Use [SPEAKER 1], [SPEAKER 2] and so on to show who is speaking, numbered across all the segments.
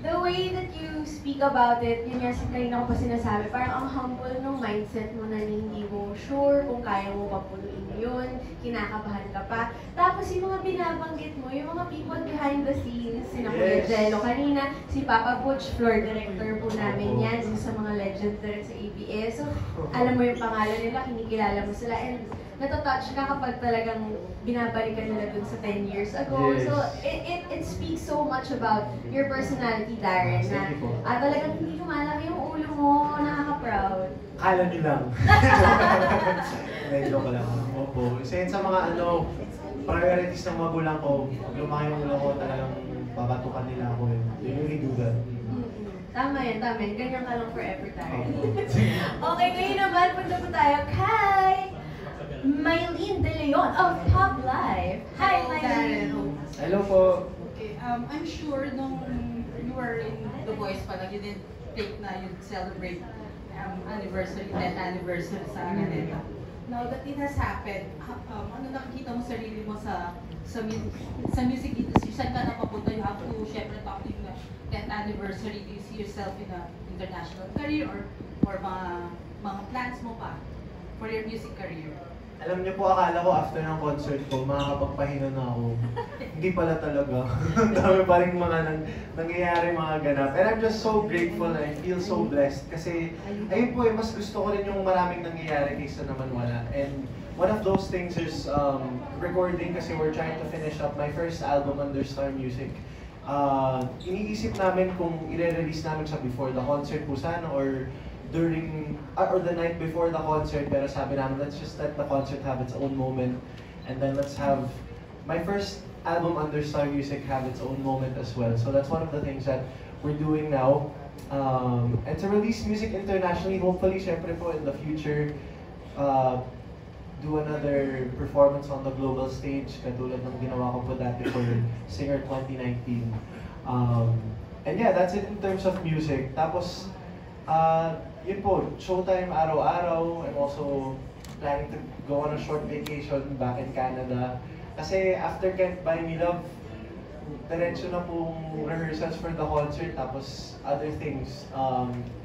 [SPEAKER 1] The way that you speak about it, yun nga kanina ko pa sinasabi, parang ang humble ng mindset mo na hindi mo sure kung kaya mo pa punuin yun, kinakabahan ka pa. Tapos yung mga binabanggit mo, yung mga people behind the scenes, sina Kuya Jello kanina, si Papa Butch, floor director po namin yan, isa sa mga legends na rin sa ABS. So, alam mo yung pangalan nila, kinikilala mo sila, and natatouch ka kapag talagang binabalikan nila dun sa 10 years ago.
[SPEAKER 2] Yes.
[SPEAKER 1] So, it speaks so much about your personality, Darren, na talagang hindi lumalaki yung ulo mo, nakaka-proud.
[SPEAKER 2] Kala niyo lang. Medyo ko lang. Opo. Isa yun sa mga priorities ng magulang ko. Pag lumaki yung ulo ko, talagang babatukan nila ako. They really do that.
[SPEAKER 1] Tama yan, tama yan. Ganyan ka lang forever, Darren. Okay, ngayon naman, punta po tayo kay Mylene De Leon of Top Life. Hi, Mylene!
[SPEAKER 2] Hello po.
[SPEAKER 3] Okay, I'm sure nung you were in The Voice pa lang, you didn't think na you'd celebrate anniversary, 10th anniversary sa Araneta. Now that it has happened, ano nakikita mo sarili mo sa music industry? Saan ka na papunta? You have to, syempre, talk to you na 10th anniversary. Do you see yourself in an international career or mga plans mo pa for your music career?
[SPEAKER 2] Alam niyo po, akala ko after ng concert ko, makakapagpahinga na ako. Hindi pala talaga. Ang dami pa rin mga nangyayari, mga ganap. And I'm just so grateful and I feel so blessed. Kasi, ayun po mas gusto ko rin yung maraming nangyayari kaysa naman wala. And one of those things is recording kasi we're trying to finish up my first album under Star Music. Iniisip namin kung i-release namin siya before the concert po sana or during or the night before the concert, pero sabi namin, let's just let the concert have its own moment and then let's have my first album under Star Music have its own moment as well. So that's one of the things that we're doing now. And to release music internationally, hopefully, syempre po in the future, do another performance on the global stage, katulad ng ginawa ko po dati for Singer 2019. And yeah, that's it in terms of music. Tapos, yun po, showtime araw-araw. I'm also planning to go on a short vacation back in Canada. Kasi after Can't Buy Me Love, diretso na pong rehearsals for the concert, tapos other things,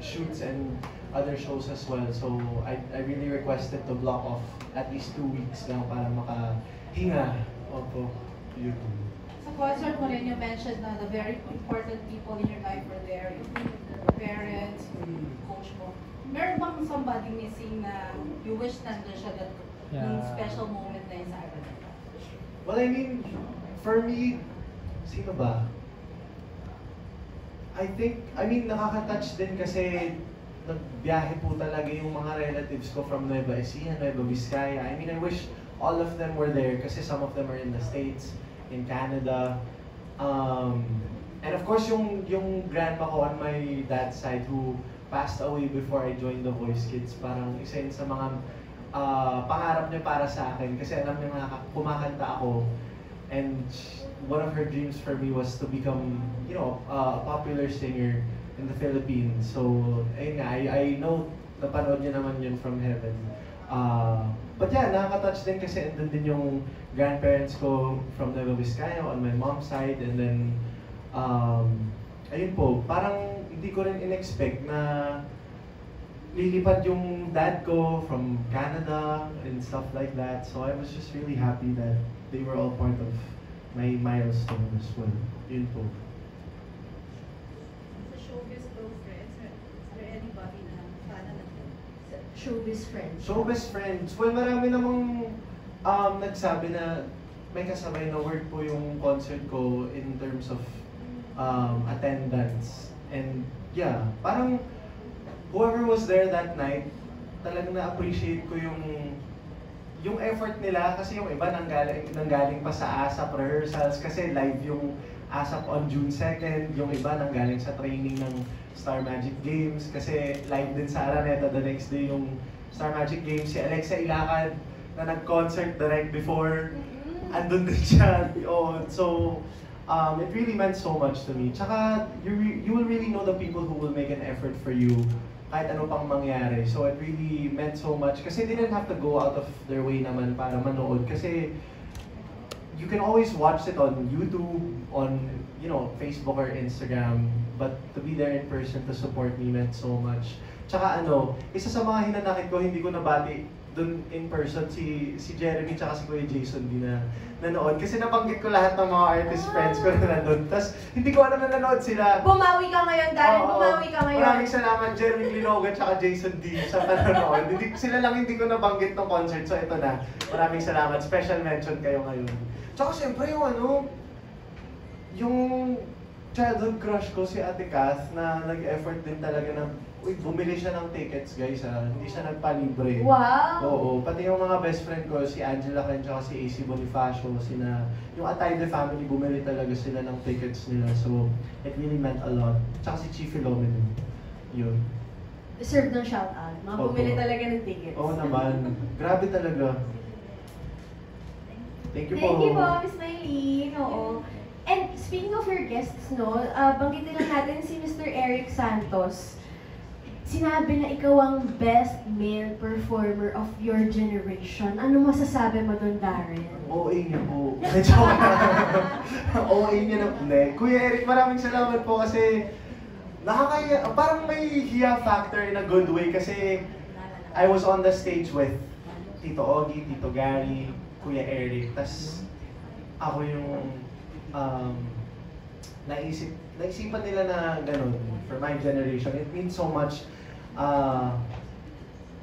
[SPEAKER 2] shoots and other shows as well. So I really requested to block off at least 2 weeks lang para makahinga. Opo, yun.
[SPEAKER 3] Sa concert mo rin, you mentioned na the very important people in your life were there. Your parents, your coach mo. Meron bang somebody missing na you wish nandun siya that yung special moment na yun sa Araneta?
[SPEAKER 2] Well, I mean, for me, sino ba? I mean, nakaka-touch din kasi nagbiyahe po talaga yung mga relatives ko from Nueva Ecija, Nueva Vizcaya. I mean, I wish all of them were there kasi some of them are in the States, in Canada. And of course, yung grandma ko on my dad's side who passed away before I joined The Voice Kids, parang isa yun sa mga pangarap niya para sa akin kasi alam niya na kumakanta ako and one of her dreams for me was to become, you know, a popular singer in the Philippines. So, ayun nga, I know napanood niya naman yun from heaven. But yeah, nakaka-touch din kasi andun din yung grandparents ko from Nueva Vizcaya on my mom's side and then ayun po, parang hindi ko rin in-expect na lilipad yung dad ko from Canada and stuff like that. So I was just really happy that they were all part of my milestone as well. Yun po.
[SPEAKER 3] Sa showbiz friends, is there anybody na fan na
[SPEAKER 1] Showbiz friends.
[SPEAKER 2] Showbiz friends. Well, marami namang nagsabi na may kasabay na word po yung concert ko in terms of attendance. And yeah, parang whoever was there that night, talagang na-appreciate ko yung effort nila kasi yung iba nanggaling pa sa ASAP rehearsals kasi live yung ASAP on June 2nd, yung iba nanggaling sa training ng Star Magic Games kasi live din sa Araneta the next day yung Star Magic Games. Si Alexa Ilacad na nag-concert direct before, andun din siya. Oh, so it really meant so much to me. Tsaka, you will really know the people who will make an effort for you kahit ano pang mangyari. So it really meant so much kasi they didn't have to go out of their way naman para manood kasi you can always watch it on YouTube, on, you know, Facebook or Instagram, but to be there in person to support me meant so much. Tsaka ano, isa sa mga hinanakit ko, hindi ko nabati dun in person si Jeremy tsaka si Kuya Jason din na nanood. Kasi nabanggit ko lahat ng mga artist friends ko na nanood. Tapos hindi ko alam na nanood sila.
[SPEAKER 1] Bumawi ka ngayon, Darren.
[SPEAKER 2] Oo,
[SPEAKER 1] Bumawi ka ngayon.
[SPEAKER 2] Maraming salamat Jeremy Linoga tsaka Jason D sa panonood. Sila lang hindi ko nabanggit ng concert. So ito na. Maraming salamat. Special mention kayo ngayon. Tsaka siyempre yung yung childhood crush ko si Ate Kath na nag-effort din talaga na bumili siya ng tickets, guys, hindi siya nagpalibre.
[SPEAKER 1] Wow!
[SPEAKER 2] Oo, pati yung mga best friend ko, si Angela Ken, tsaka si AC Bonifacio, yung Atayde family, bumili talaga sila ng tickets nila. So, it really meant a lot. Tsaka si Chief Philomeno. Yun.
[SPEAKER 1] Deserve ng shoutout. Mga
[SPEAKER 2] Opo.
[SPEAKER 1] bumili talaga ng tickets.
[SPEAKER 2] Oo naman. Grabe talaga. Thank you po.
[SPEAKER 1] Thank you po, Miss Maylene. Oo. And speaking of your guests, no, banggitin lang natin si Mr. Eric Santos. Sinabi na ikaw ang best male performer of your generation. Ano masasabi mo doon, Darren?
[SPEAKER 2] OA niya po. Medyo OA niya na po. Kuya Eric, maraming salamat po kasi nakakaya, parang may hiya factor in a good way kasi I was on the stage with Tito Ogie, Tito Gary, Kuya Eric. Tas ako yung naisipan nila na ganun for my generation. It means so much.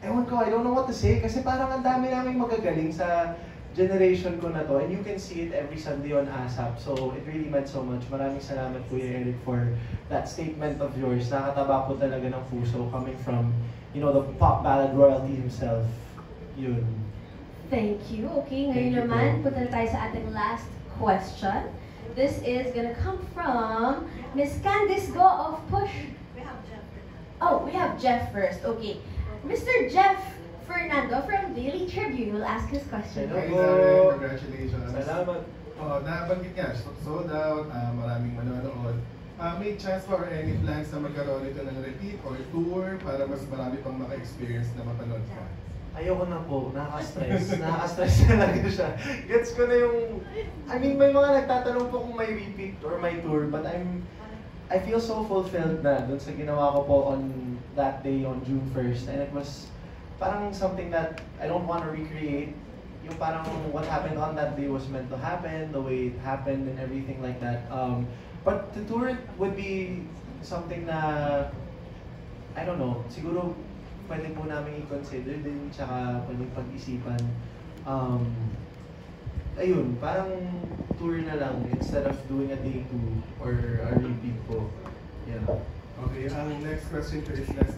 [SPEAKER 2] Ewan ko, I don't know what to say kasi parang ang dami naming magagaling sa generation ko na to and you can see it every Sunday on ASAP. So it really meant so much. Maraming salamat Kuya Eric for that statement of yours. Nakataba po talaga ng puso coming from, you know, the pop ballad royalty himself. Yun.
[SPEAKER 1] Thank you. Okay, ngayon
[SPEAKER 2] Thank you
[SPEAKER 1] naman,
[SPEAKER 2] po.
[SPEAKER 1] punta na tayo sa ating last question. This is gonna come from Miss Candice Go of Push. Oh, we have Jeff first. Okay. Mr. Jeff Fernando from Daily Tribune will ask his question
[SPEAKER 2] Hello
[SPEAKER 1] first.
[SPEAKER 2] po.
[SPEAKER 4] Darren, congratulations.
[SPEAKER 2] Salamat.
[SPEAKER 4] Nabanggit nga, sold out, maraming manonood. May chance pa or any plans na magkaroon ito ng repeat or tour para mas marami pang maka-experience na mapanood ka?
[SPEAKER 2] Ayoko na po, nakaka-stress. Nakaka-stress talaga siya. Gets ko na yung, I mean, may mga nagtatanong po kung may repeat or may tour, but I feel so fulfilled na dun sa ginawa ko po on that day on June 1st. And it was parang something that I don't want to recreate. Yung parang what happened on that day was meant to happen, the way it happened and everything like that. But the tour would be something na, I don't know, siguro pwede po namin i-consider din, tsaka pwede pag-isipan. Ayun, parang tour na lang instead of doing a day two or a repeat po. Yeah.
[SPEAKER 4] Okay, ang next question ko is less